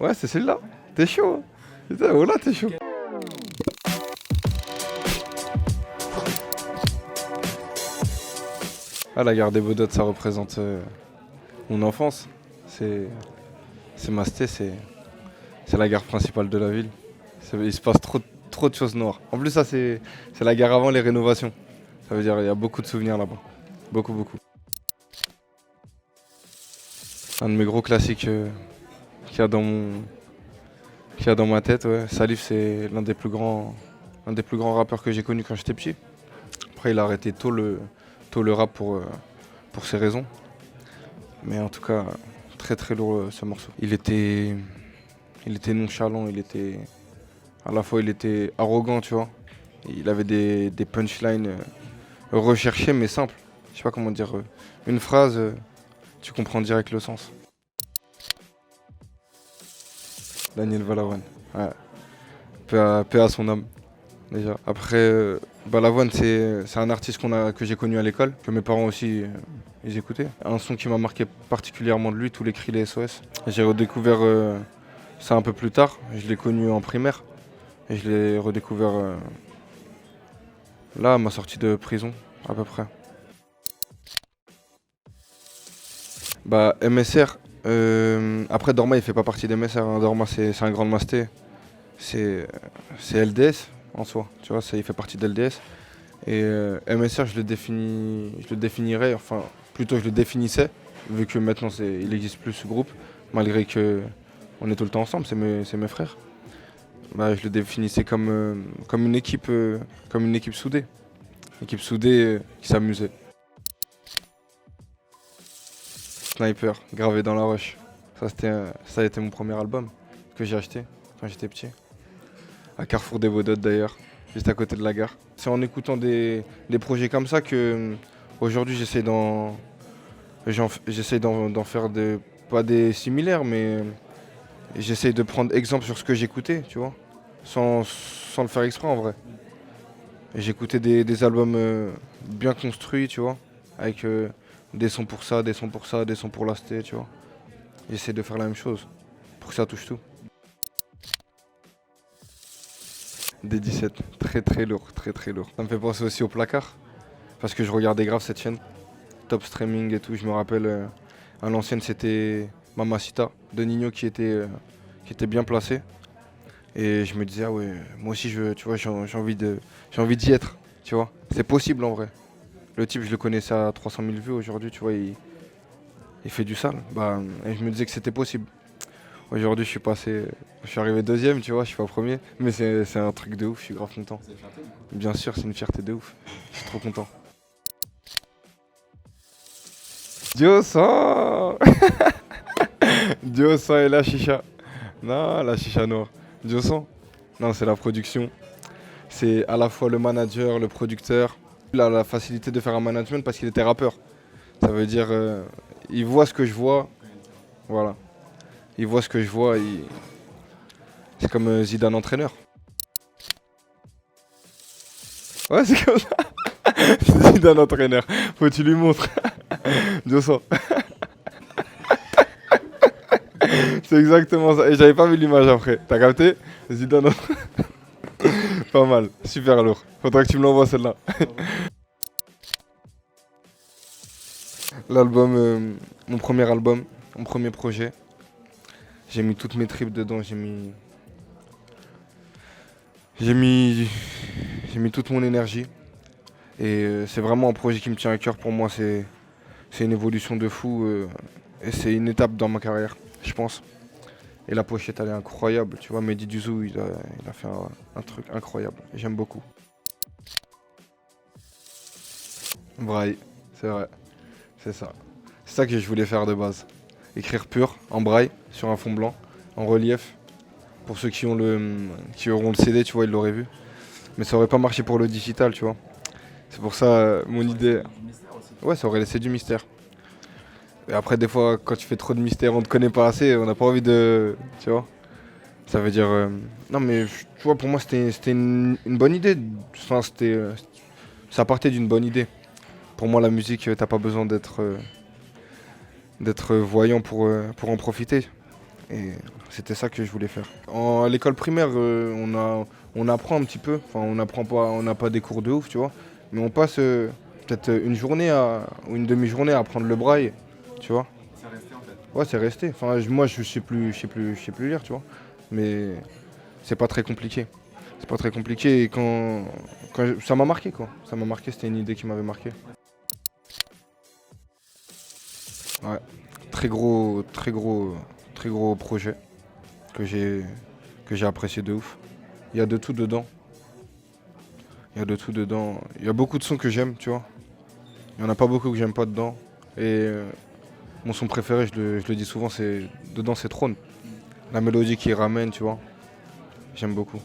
Ouais, c'est celle-là. T'es chaud, hein. Putain, voilà, t'es chaud. Ah, la gare des Beaux-Dots, ça représente mon enfance. C'est c'est Masté, c'est la gare principale de la ville. Il se passe trop de choses noires. En plus, ça, c'est la gare avant les rénovations. Ça veut dire qu'il y a beaucoup de souvenirs là-bas. Beaucoup, beaucoup. Un de mes gros classiques qu'il y a dans qu'il y a dans ma tête, ouais. Salif, c'est l'un des plus grands rappeurs que j'ai connu quand j'étais petit. Après, il a arrêté tôt le rap pour ces raisons. Mais en tout cas, très très lourd ce morceau. Il était nonchalant, à la fois il était arrogant, tu vois. Il avait des punchlines recherchées mais simples. Je sais pas comment dire. Une phrase, tu comprends direct le sens. Daniel Balavoine. Ouais. Paix à son âme, déjà. Après, Balavoine, c'est un artiste que j'ai connu à l'école, que mes parents aussi ils écoutaient. Un son qui m'a marqué particulièrement de lui, tous les cris des SOS. J'ai redécouvert ça un peu plus tard. Je l'ai connu en primaire. Et je l'ai redécouvert là, à ma sortie de prison, à peu près. Bah, MSR. Après, Dorma, il fait pas partie d'MSR, hein. Dorma, c'est un grand masté. C'est c'est LDS en soi. Tu vois, il fait partie d'LDS. Et MSR, je le définirais, enfin, plutôt je le définissais, vu que maintenant il n'existe plus ce groupe, malgré que on est tout le temps ensemble, c'est mes frères. Bah, je le définissais comme une équipe soudée. Équipe soudée qui s'amusait. Sniper, gravé dans la roche. Ça a été mon premier album que j'ai acheté quand j'étais petit. À Carrefour des Beaux-Dots d'ailleurs, juste à côté de la gare. C'est en écoutant des projets comme ça que aujourd'hui j'essaie d'en faire pas des similaires, mais j'essaie de prendre exemple sur ce que j'écoutais, tu vois, sans le faire exprès en vrai. Et j'écoutais des albums bien construits, tu vois, avec des sons pour ça, des sons pour ça, des sons pour l'aster, tu vois. J'essaie de faire la même chose pour que ça touche tout. Des 17, très très lourd, très très lourd. Ça me fait penser aussi au placard, parce que je regardais grave cette chaîne, top streaming et tout. Je me rappelle, à l'ancienne c'était Mamacita de Nino qui était bien placé. Et je me disais, ah ouais, moi aussi tu vois, j'ai envie d'y être, tu vois. C'est possible en vrai. Le type, je le connaissais à 300 000 vues aujourd'hui, tu vois, il fait du sale. Bah, et je me disais que c'était possible. Aujourd'hui, je suis arrivé deuxième, tu vois, je suis pas premier. Mais c'est un truc de ouf, je suis grave content. Bien sûr, c'est une fierté de ouf. Je suis trop content. Dieu sang Dieu sang et la chicha. Non, la chicha noire. Dieu sang. Non, c'est la production. C'est à la fois le manager, le producteur. Il a la facilité de faire un management parce qu'il était rappeur. Ça veut dire, il voit ce que je vois. Voilà. Il voit ce que je vois. C'est comme Zidane entraîneur. Ouais, c'est comme ça. C'est Zidane entraîneur. Faut que tu lui montres. Dieu sang. C'est exactement ça. Et j'avais pas vu l'image après. T'as capté? Zidane entraîneur. Pas mal. Super lourd. Faudra que tu me l'envoies celle-là. L'album, mon premier album, mon premier projet. J'ai mis toutes mes tripes dedans. J'ai mis, j'ai mis toute mon énergie. Et c'est vraiment un projet qui me tient à cœur. Pour moi, c'est une évolution de fou. Et c'est une étape dans ma carrière, je pense. Et la pochette, elle est incroyable. Tu vois, Mehdi Duzou, il a fait un truc incroyable. J'aime beaucoup. Braille, c'est vrai. C'est ça. C'est ça que je voulais faire de base. Écrire pur, en braille, sur un fond blanc, en relief. Pour ceux qui auront le CD, tu vois, ils l'auraient vu. Mais ça aurait pas marché pour le digital, tu vois. C'est pour ça, mon idée. Ouais, ça aurait laissé du mystère. Et après, des fois, quand tu fais trop de mystère, on te connaît pas assez, on n'a pas envie de. Tu vois. Ça veut dire. Non, mais tu vois, pour moi, c'était une bonne idée. Enfin, ça partait d'une bonne idée. Pour moi, la musique, t'as pas besoin d'être voyant pour en profiter. Et c'était ça que je voulais faire. À l'école primaire, on apprend un petit peu. Enfin, on n'apprend pas, on n'a pas des cours de ouf, tu vois. Mais on passe peut-être une journée ou une demi-journée à apprendre le braille, tu vois. C'est resté en fait. Ouais, c'est resté. Enfin, moi, je sais plus lire, tu vois. Mais c'est pas très compliqué. C'est pas très compliqué. Et ça m'a marqué, quoi. Ça m'a marqué. C'était une idée qui m'avait marqué. Ouais. Très gros projet que j'ai que j'ai apprécié de ouf. Il y a de tout dedans. Il y a de tout dedans. Il y a beaucoup de sons que j'aime, tu vois. Il y en a pas beaucoup que j'aime pas dedans. Et mon son préféré, je le dis souvent, c'est Trône. La mélodie qui ramène, tu vois. J'aime beaucoup.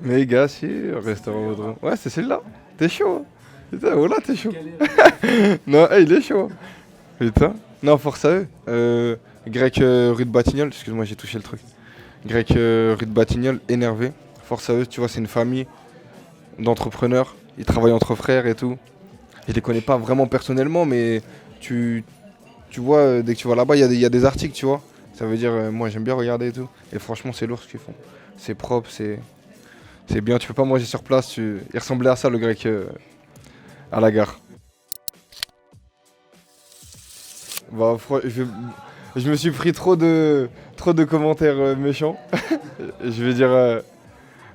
Mais gars, si, restaurant Vaudron. Ouais, c'est celle-là. T'es chaud, hein. Putain, voilà, t'es chaud. Non, hey, il est chaud, hein. Putain. Non, force à eux. Grec rue de Batignolles, excuse-moi, j'ai touché le truc. Grec rue de Batignolles, énervé. Force à eux, tu vois, c'est une famille d'entrepreneurs. Ils travaillent entre frères et tout. Je les connais pas vraiment personnellement, mais tu, tu vois, dès que tu vas là-bas, il y a des articles, tu vois. Ça veut dire, moi j'aime bien regarder et tout. Et franchement, c'est lourd ce qu'ils font. C'est propre, c'est bien. Tu peux pas manger sur place. Il ressemblait à ça, le grec, à la gare. Bah, je me suis pris trop de commentaires méchants. je vais dire, euh,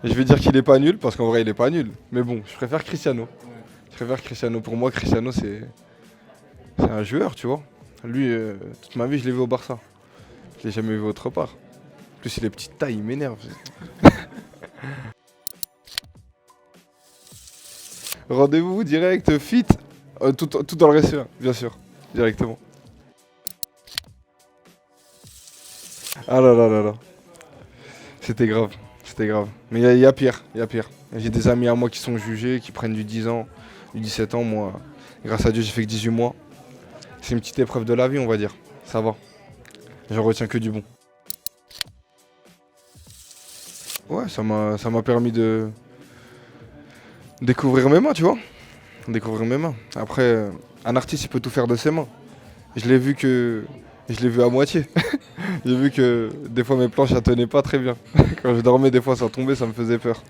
je vais dire qu'il est pas nul, parce qu'en vrai, il est pas nul. Mais bon, je préfère Cristiano. Je préfère Cristiano. Pour moi, Cristiano, c'est un joueur, tu vois. Lui, toute ma vie, je l'ai vu au Barça. Je l'ai jamais vu autre part. En plus, il est petite taille, il m'énerve. Rendez-vous direct, fit, tout dans le restaurant, bien sûr, directement. Ah là là là là. C'était grave, c'était grave. Mais il y a pire, il y a pire. J'ai des amis à moi qui sont jugés, qui prennent du 10 ans, du 17 ans. Moi, grâce à Dieu, j'ai fait que 18 mois. C'est une petite épreuve de la vie, on va dire. Ça va. J'en retiens que du bon. Ouais, ça m'a permis de découvrir mes mains, tu vois. Découvrir mes mains. Après, un artiste, il peut tout faire de ses mains. Je l'ai vu que. Je l'ai vu à moitié. J'ai vu que des fois mes planches, elles tenaient pas très bien. Quand je dormais, des fois, ça tombait, ça me faisait peur.